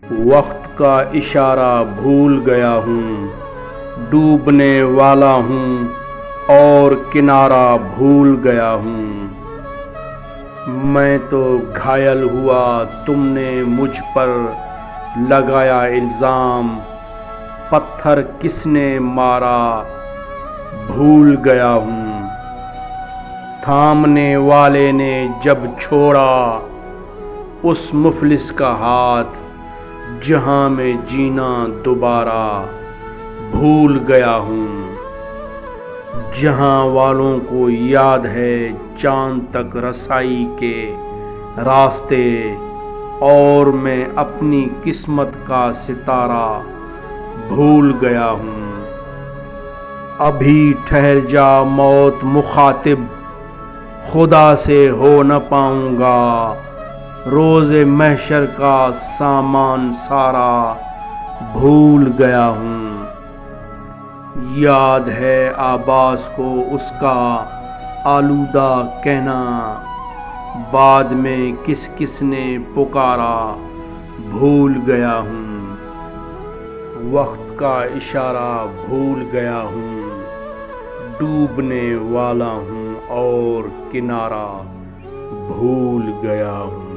وقت کا اشارہ بھول گیا ہوں، ڈوبنے والا ہوں اور کنارہ بھول گیا ہوں۔ میں تو گھائل ہوا، تم نے مجھ پر لگایا الزام، پتھر کس نے مارا بھول گیا ہوں۔ تھامنے والے نے جب چھوڑا اس مفلس کا ہاتھ، جہاں میں جینا دوبارہ بھول گیا ہوں۔ جہاں والوں کو یاد ہے چاند تک رسائی کے راستے، اور میں اپنی قسمت کا ستارہ بھول گیا ہوں۔ ابھی ٹھہر جا موت مخاطب، خدا سے ہو نہ پاؤں گا، روز محشر کا سامان سارا بھول گیا ہوں۔ یاد ہے عباس کو اس کا آلودہ کہنا، بعد میں کس کس نے پکارا بھول گیا ہوں۔ وقت کا اشارہ بھول گیا ہوں، ڈوبنے والا ہوں اور کنارہ بھول گیا ہوں۔